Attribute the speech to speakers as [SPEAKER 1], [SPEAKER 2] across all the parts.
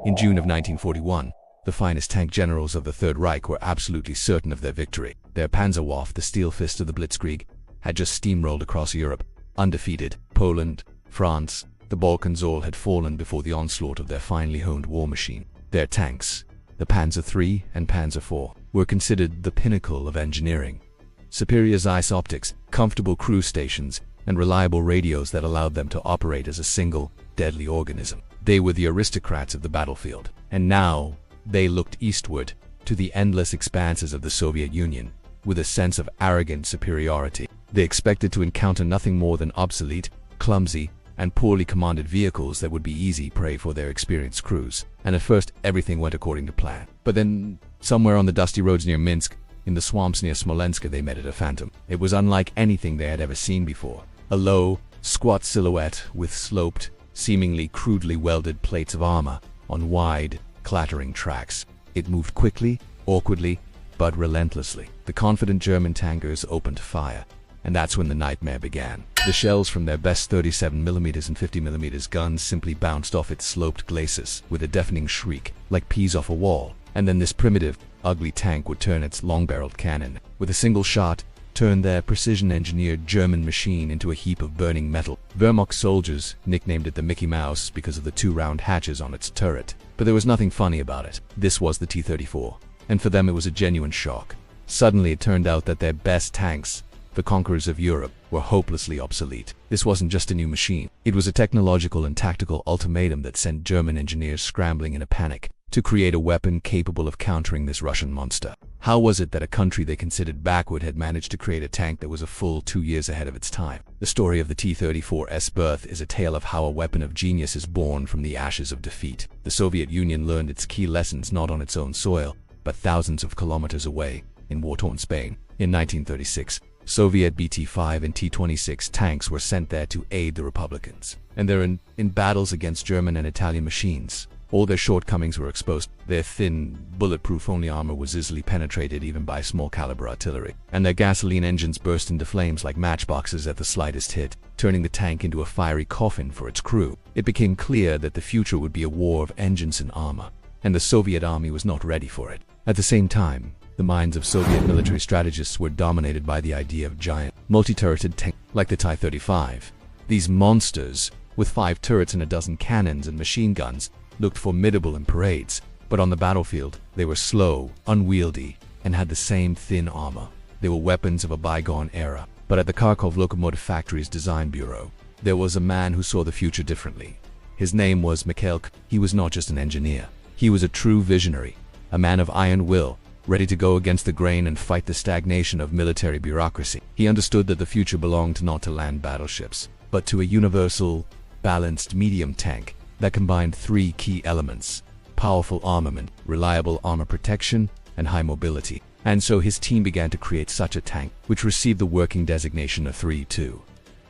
[SPEAKER 1] In June of 1941, the finest tank generals of the Third Reich were absolutely certain of their victory. Their Panzerwaffe, the steel fist of the Blitzkrieg, had just steamrolled across Europe, undefeated. Poland, France, the Balkans all had fallen before the onslaught of their finely honed war machine. Their tanks, the Panzer III and Panzer IV, were considered the pinnacle of engineering. Superior Zeiss optics, comfortable cruise stations, and reliable radios that allowed them to operate as a single, deadly organism. They were the aristocrats of the battlefield. And now, they looked eastward, to the endless expanses of the Soviet Union, with a sense of arrogant superiority. They expected to encounter nothing more than obsolete, clumsy, and poorly commanded vehicles that would be easy prey for their experienced crews. And at first, everything went according to plan. But then, somewhere on the dusty roads near Minsk, in the swamps near Smolensk, they met a phantom. It was unlike anything they had ever seen before. A low, squat silhouette with sloped, seemingly crudely welded plates of armor on wide, clattering tracks. It moved quickly, awkwardly, but relentlessly. The confident German tankers opened fire, and that's when the nightmare began. The shells from their best 37mm and 50mm guns simply bounced off its sloped glacis with a deafening shriek, like peas off a wall. And then this primitive, ugly tank would turn its long-barreled cannon, with a single shot, turn their precision-engineered German machine into a heap of burning metal. Wehrmacht soldiers nicknamed it the Mickey Mouse because of the two round hatches on its turret. But there was nothing funny about it. This was the T-34, and for them it was a genuine shock. Suddenly it turned out that their best tanks, the conquerors of Europe, were hopelessly obsolete. This wasn't just a new machine. It was a technological and tactical ultimatum that sent German engineers scrambling in a panic to create a weapon capable of countering this Russian monster. How was it that a country they considered backward had managed to create a tank that was a full 2 years ahead of its time? The story of the T-34's birth is a tale of how a weapon of genius is born from the ashes of defeat. The Soviet Union learned its key lessons not on its own soil, but thousands of kilometers away, in war-torn Spain. In 1936, Soviet BT-5 and T-26 tanks were sent there to aid the Republicans. And they're in battles against German and Italian machines. All their shortcomings were exposed. Their thin, bulletproof-only armor was easily penetrated even by small-caliber artillery. And their gasoline engines burst into flames like matchboxes at the slightest hit, turning the tank into a fiery coffin for its crew. It became clear that the future would be a war of engines and armor, and the Soviet army was not ready for it. At the same time, the minds of Soviet military strategists were dominated by the idea of giant, multi-turreted tanks like the T-35. These monsters, with 5 turrets and a dozen cannons and machine guns, looked formidable in parades, but on the battlefield, they were slow, unwieldy, and had the same thin armor. They were weapons of a bygone era. But at the Kharkov Locomotive Factory's design bureau, there was a man who saw the future differently. His name was Mikhail Koshkin. He was not just an engineer. He was a true visionary, a man of iron will, ready to go against the grain and fight the stagnation of military bureaucracy. He understood that the future belonged not to land battleships, but to a universal, balanced medium tank that combined 3 key elements: powerful armament, reliable armor protection, and high mobility. And so his team began to create such a tank, which received the working designation of 3-2.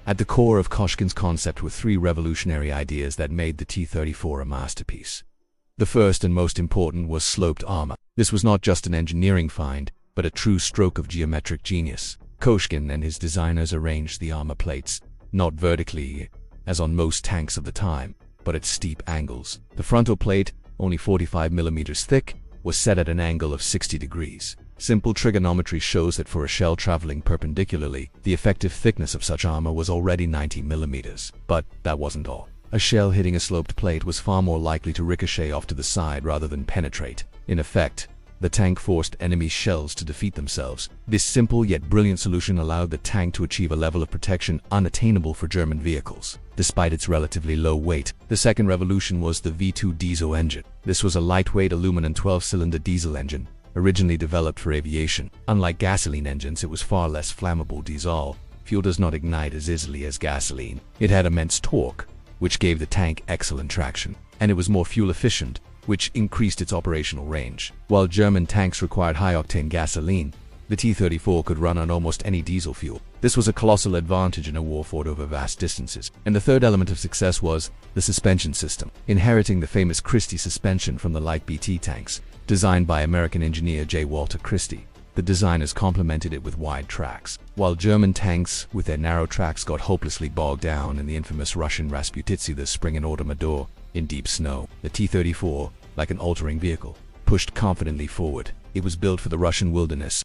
[SPEAKER 1] At the core of Koshkin's concept were 3 revolutionary ideas that made the T-34 a masterpiece. The first and most important was sloped armor. This was not just an engineering find, but a true stroke of geometric genius. Koshkin and his designers arranged the armor plates, not vertically, as on most tanks of the time, but at steep angles. The frontal plate, only 45mm thick, was set at an angle of 60 degrees. Simple trigonometry shows that for a shell traveling perpendicularly, the effective thickness of such armor was already 90mm. But that wasn't all. A shell hitting a sloped plate was far more likely to ricochet off to the side rather than penetrate. In effect, the tank forced enemy shells to defeat themselves. This simple yet brilliant solution allowed the tank to achieve a level of protection unattainable for German vehicles, despite its relatively low weight. The second revolution was the V2 diesel engine. This was a lightweight aluminum 12-cylinder diesel engine, originally developed for aviation. Unlike gasoline engines, it was far less flammable. Diesel fuel does not ignite as easily as gasoline. It had immense torque, which gave the tank excellent traction, and it was more fuel efficient, which increased its operational range. While German tanks required high-octane gasoline, the T-34 could run on almost any diesel fuel. This was a colossal advantage in a war fought over vast distances. And the third element of success was the suspension system. Inheriting the famous Christie suspension from the light BT tanks, designed by American engineer J. Walter Christie, the designers complemented it with wide tracks. While German tanks with their narrow tracks got hopelessly bogged down in the infamous Russian Rasputitsi the spring and autumn adore in deep snow, the T-34 like an altering vehicle, pushed confidently forward. It was built for the Russian wilderness.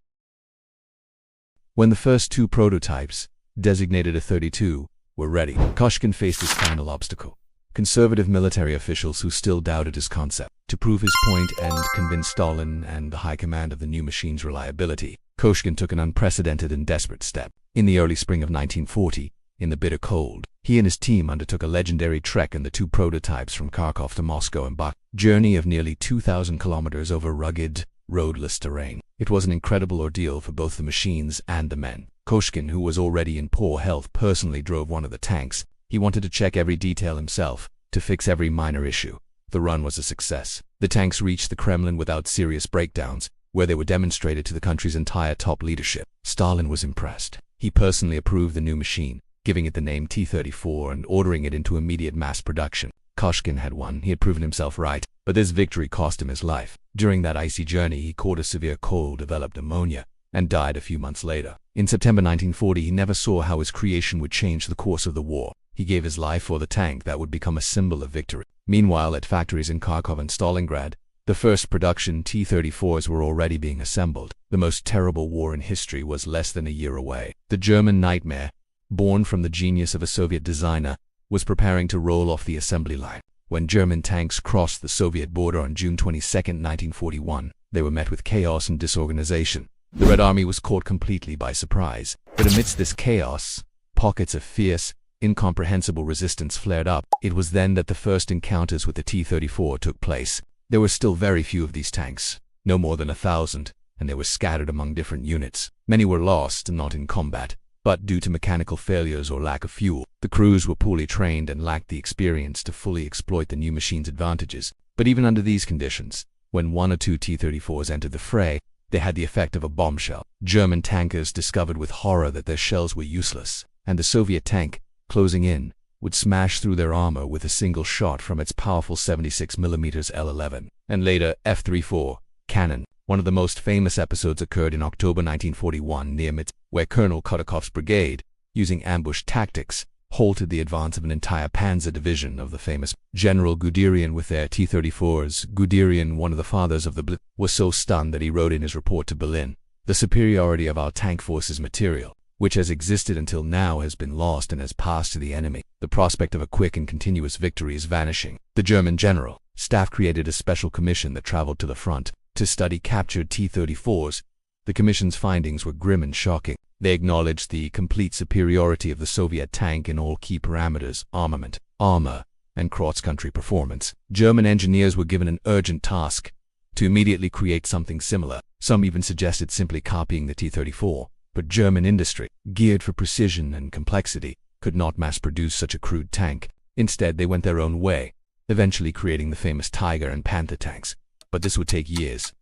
[SPEAKER 1] When the first two prototypes, designated A-32, were ready, Koshkin faced his final obstacle: conservative military officials who still doubted his concept. To prove his point and convince Stalin and the high command of the new machine's reliability, Koshkin took an unprecedented and desperate step. In the early spring of 1940, in the bitter cold, he and his team undertook a legendary trek in the two prototypes from Kharkov to Moscow and back, journey of nearly 2,000 kilometers over rugged, roadless terrain. It was an incredible ordeal for both the machines and the men. Koshkin, who was already in poor health, personally drove one of the tanks. He wanted to check every detail himself, to fix every minor issue. The run was a success. The tanks reached the Kremlin without serious breakdowns, where they were demonstrated to the country's entire top leadership. Stalin was impressed. He personally approved the new machine, giving it the name T-34 and ordering it into immediate mass production. Koshkin had won. He had proven himself right, but this victory cost him his life. During that icy journey, he caught a severe cold, developed pneumonia, and died a few months later. In September 1940, he never saw how his creation would change the course of the war. He gave his life for the tank that would become a symbol of victory. Meanwhile, at factories in Kharkov and Stalingrad, the first production T-34s were already being assembled. The most terrible war in history was less than a year away. The German nightmare, born from the genius of a Soviet designer, was preparing to roll off the assembly line. When German tanks crossed the Soviet border on June 22, 1941, they were met with chaos and disorganization. The Red Army was caught completely by surprise. But amidst this chaos, pockets of fierce, incomprehensible resistance flared up. It was then that the first encounters with the T-34 took place. There were still very few of these tanks, no more than 1,000, and they were scattered among different units. Many were lost and not in combat, but due to mechanical failures or lack of fuel. The crews were poorly trained and lacked the experience to fully exploit the new machine's advantages. But even under these conditions, when one or two T-34s entered the fray, they had the effect of a bombshell. German tankers discovered with horror that their shells were useless, and the Soviet tank, closing in, would smash through their armor with a single shot from its powerful 76mm L-11, and later F-34 cannon. One of the most famous episodes occurred in October 1941 near Minsk, where Colonel Kutakov's brigade, using ambush tactics, halted the advance of an entire Panzer division of the famous General Guderian with their T-34s. Guderian, one of the fathers of the Blitz, was so stunned that he wrote in his report to Berlin, "The superiority of our tank forces material, which has existed until now, has been lost and has passed to the enemy. The prospect of a quick and continuous victory is vanishing." The German general staff created a special commission that traveled to the front to study captured T-34s. The commission's findings were grim and shocking. They acknowledged the complete superiority of the Soviet tank in all key parameters: armament, armor, and cross-country performance. German engineers were given an urgent task to immediately create something similar. Some even suggested simply copying the T-34. But German industry, geared for precision and complexity, could not mass-produce such a crude tank. Instead, they went their own way, eventually creating the famous Tiger and Panther tanks. But this would take years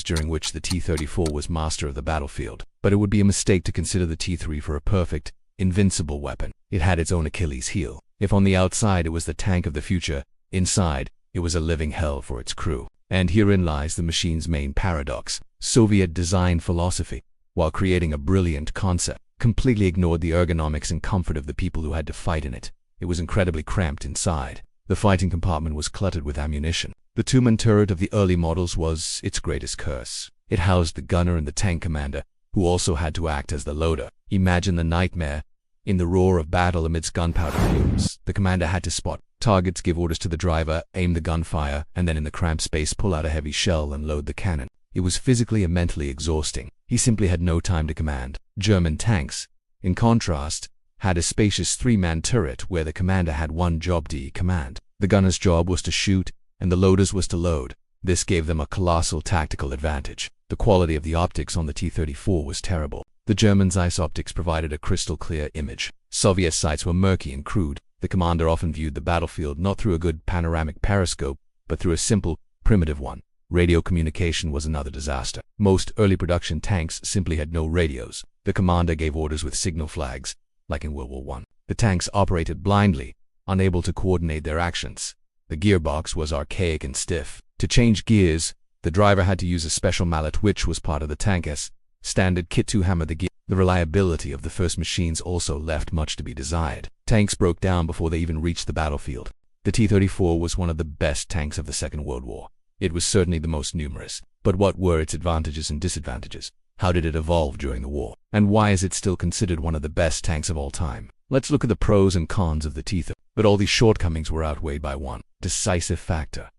[SPEAKER 1] during which the T-34 was master of the battlefield. But it would be a mistake to consider the T-3 for a perfect, invincible weapon. It had its own Achilles heel. If on the outside it was the tank of the future, inside it was a living hell for its crew. And herein lies the machine's main paradox. Soviet design philosophy, while creating a brilliant concept, completely ignored the ergonomics and comfort of the people who had to fight in it. It was incredibly cramped inside. The fighting compartment was cluttered with ammunition. The two-man turret of the early models was its greatest curse. It housed the gunner and the tank commander, who also had to act as the loader. Imagine the nightmare. In the roar of battle amidst gunpowder fumes, the commander had to spot targets, give orders to the driver, aim the gunfire, and then in the cramped space pull out a heavy shell and load the cannon. It was physically and mentally exhausting. He simply had no time to command. German tanks, in contrast, had a spacious three-man turret where the commander had one job to command. The gunner's job was to shoot, and the loader's was to load. This gave them a colossal tactical advantage. The quality of the optics on the T-34 was terrible. The Germans' ice optics provided a crystal-clear image. Soviet sights were murky and crude. The commander often viewed the battlefield not through a good panoramic periscope, but through a simple, primitive one. Radio communication was another disaster. Most early production tanks simply had no radios. The commander gave orders with signal flags, like in World War I. The tanks operated blindly, unable to coordinate their actions. The gearbox was archaic and stiff. To change gears, the driver had to use a special mallet, which was part of the tank's standard kit to hammer the gear. The reliability of the first machines also left much to be desired. Tanks broke down before they even reached the battlefield. The T-34 was one of the best tanks of the Second World War. It was certainly the most numerous. But what were its advantages and disadvantages? How did it evolve during the war? And why is it still considered one of the best tanks of all time? Let's look at the pros and cons of the T-34. But all these shortcomings were outweighed by one decisive factor.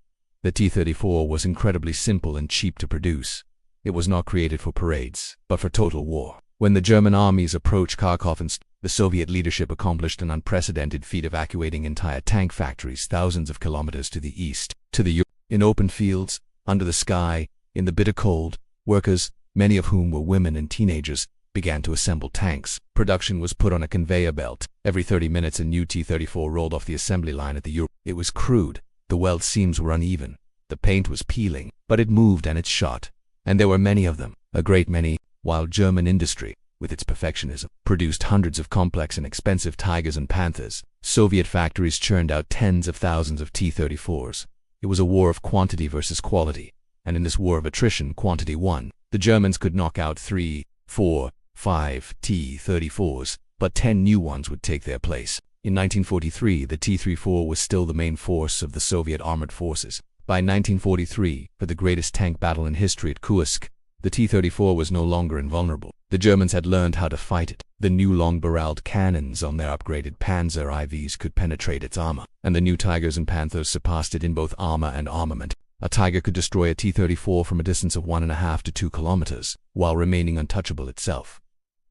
[SPEAKER 1] The T-34 was incredibly simple and cheap to produce. It was not created for parades, but for total war. When the German armies approached Kharkov and the Soviet leadership accomplished an unprecedented feat, evacuating entire tank factories thousands of kilometers to the east, to the in open fields, under the sky, in the bitter cold. Workers, many of whom were women and teenagers, began to assemble tanks. Production was put on a conveyor belt. Every 30 minutes a new T-34 rolled off the assembly line at the Europe. It was crude. The weld seams were uneven. The paint was peeling, but it moved and it shot. And there were many of them, a great many, while German industry, with its perfectionism, produced hundreds of complex and expensive Tigers and Panthers. Soviet factories churned out tens of thousands of T-34s. It was a war of quantity versus quality, and in this war of attrition, quantity won. The Germans could knock out 3, 4, 5 T-34s, but 10 new ones would take their place. In 1943, the T-34 was still the main force of the Soviet armored forces. By 1943, for the greatest tank battle in history at Kursk, the T-34 was no longer invulnerable. The Germans had learned how to fight it. The new long-barreled cannons on their upgraded Panzer IVs could penetrate its armor, and the new Tigers and Panthers surpassed it in both armor and armament. A Tiger could destroy a T-34 from a distance of 1.5 to 2 kilometers, while remaining untouchable itself.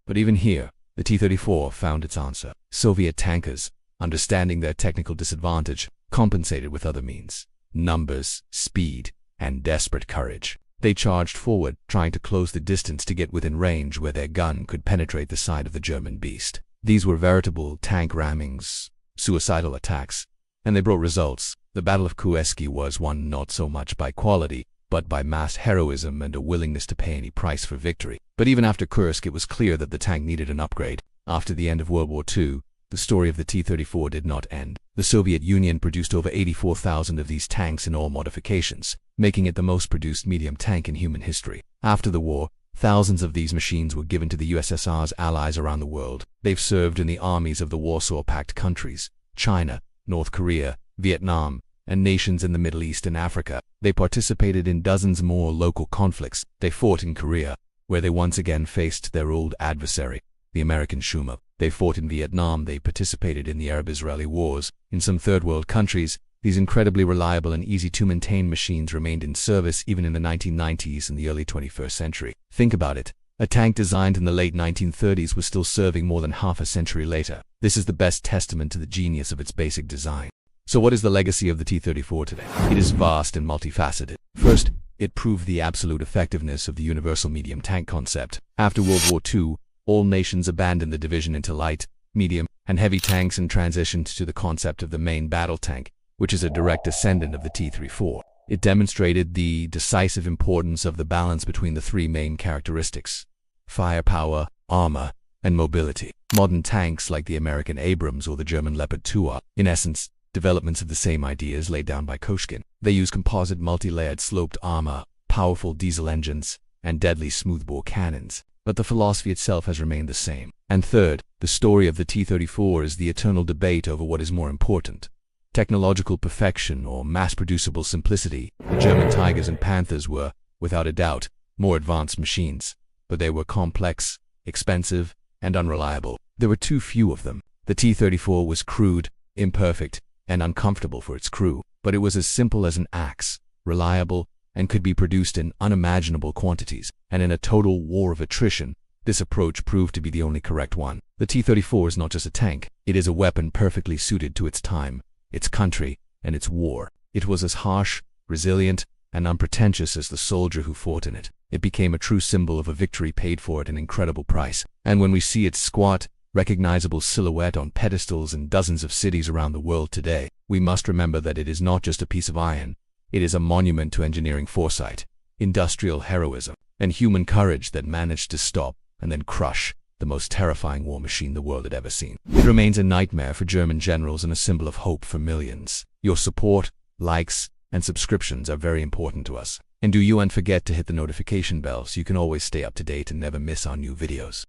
[SPEAKER 1] But even here, the T-34 found its answer. Soviet tankers, understanding their technical disadvantage, compensated with other means: numbers, speed, and desperate courage. They charged forward, trying to close the distance to get within range where their gun could penetrate the side of the German beast. These were veritable tank rammings, suicidal attacks, and they brought results. The Battle of Kursk was won not so much by quality, but by mass heroism and a willingness to pay any price for victory. But even after Kursk, it was clear that the tank needed an upgrade. After the end of World War II, the story of the T-34 did not end. The Soviet Union produced over 84,000 of these tanks in all modifications, making it the most produced medium tank in human history. After the war, thousands of these machines were given to the USSR's allies around the world. They've served in the armies of the Warsaw Pact countries, China, North Korea, Vietnam, and nations in the Middle East and Africa. They participated in dozens more local conflicts. They fought in Korea, where they once again faced their old adversary, the American Shuma. They fought in Vietnam. They participated in the Arab-Israeli wars. In some third-world countries, these incredibly reliable and easy-to-maintain machines remained in service even in the 1990s and the early 21st century. Think about it. A tank designed in the late 1930s was still serving more than half a century later. This is the best testament to the genius of its basic design. So what is the legacy of the T-34 today? It is vast and multifaceted. First, it proved the absolute effectiveness of the universal medium tank concept. After World War II, all nations abandoned the division into light, medium, and heavy tanks and transitioned to the concept of the main battle tank, which is a direct descendant of the T-34. It demonstrated the decisive importance of the balance between the three main characteristics: firepower, armor, and mobility. Modern tanks like the American Abrams or the German Leopard 2 are, in essence, developments of the same ideas laid down by Koshkin. They use composite multi-layered sloped armor, powerful diesel engines, and deadly smoothbore cannons. But the philosophy itself has remained the same. And third, the story of the T-34 is the eternal debate over what is more important: technological perfection or mass-producible simplicity. The German Tigers and Panthers were, without a doubt, more advanced machines, but they were complex, expensive, and unreliable. There were too few of them. The T-34 was crude, imperfect, and uncomfortable for its crew, but it was as simple as an axe, reliable, and could be produced in unimaginable quantities. And in a total war of attrition, this approach proved to be the only correct one. The T-34 is not just a tank. It is a weapon perfectly suited to its time, its country, and its war. It was as harsh, resilient, and unpretentious as the soldier who fought in it. It became a true symbol of a victory paid for at an incredible price. And when we see its squat, recognizable silhouette on pedestals in dozens of cities around the world today, we must remember that it is not just a piece of iron. It is a monument to engineering foresight, industrial heroism, and human courage that managed to stop and then crush the most terrifying war machine the world had ever seen. It remains a nightmare for German generals and a symbol of hope for millions. Your support, likes, and subscriptions are very important to us. And don't forget to hit the notification bell so you can always stay up to date and never miss our new videos.